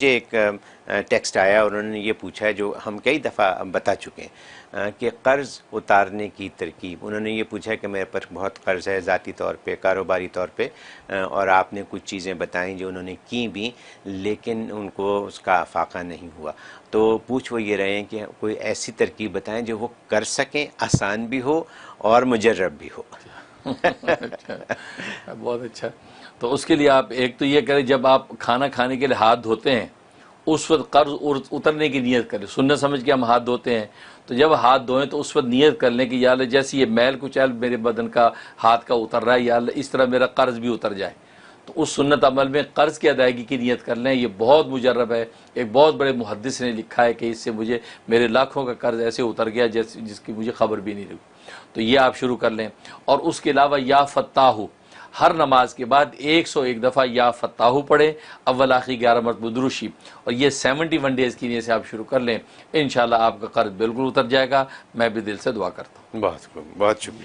مجھے ایک ٹیکسٹ آیا اور انہوں نے یہ پوچھا ہے جو ہم کئی دفعہ بتا چکے ہیں کہ قرض اتارنے کی ترکیب. انہوں نے یہ پوچھا کہ میرے پر بہت قرض ہے ذاتی طور پہ، کاروباری طور پہ، اور آپ نے کچھ چیزیں بتائیں جو انہوں نے کی بھی لیکن ان کو اس کا افاقہ نہیں ہوا. تو پوچھ وہ یہ رہے ہیں کہ کوئی ایسی ترکیب بتائیں جو وہ کر سکیں، آسان بھی ہو اور مجرب بھی ہو. اچھا، بہت اچھا. تو اس کے لیے آپ ایک تو یہ کریں، جب آپ کھانا کھانے کے لیے ہاتھ دھوتے ہیں اس وقت قرض اترنے کی نیت کریں. سنت سمجھ کے ہم ہاتھ دھوتے ہیں، تو جب ہاتھ دھوئیں تو اس وقت نیت کر لیں کہ یا اللہ جیسے یہ میل کچیل میرے بدن کا ہاتھ کا اتر رہا ہے، یا اللہ اس طرح میرا قرض بھی اتر جائے. تو اس سنت عمل میں قرض کی ادائیگی کی نیت کر لیں. یہ بہت مجرب ہے. ایک بہت بڑے محدث نے لکھا ہے کہ اس سے مجھے میرے لاکھوں کا قرض ایسے اتر گیا جس کی مجھے خبر بھی نہیں لگی. تو یہ آپ شروع کر لیں. اور اس کے علاوہ یا فتاحو، ہر نماز کے بعد 101 دفعہ یا فتاحو پڑھیں، اول آخری 11 مرتبہ درود شریف. اور یہ 71 ڈیز کی نیت سے آپ شروع کر لیں، انشاءاللہ آپ کا قرض بالکل اتر جائے گا. میں بھی دل سے دعا کرتا ہوں. بہت شکریہ.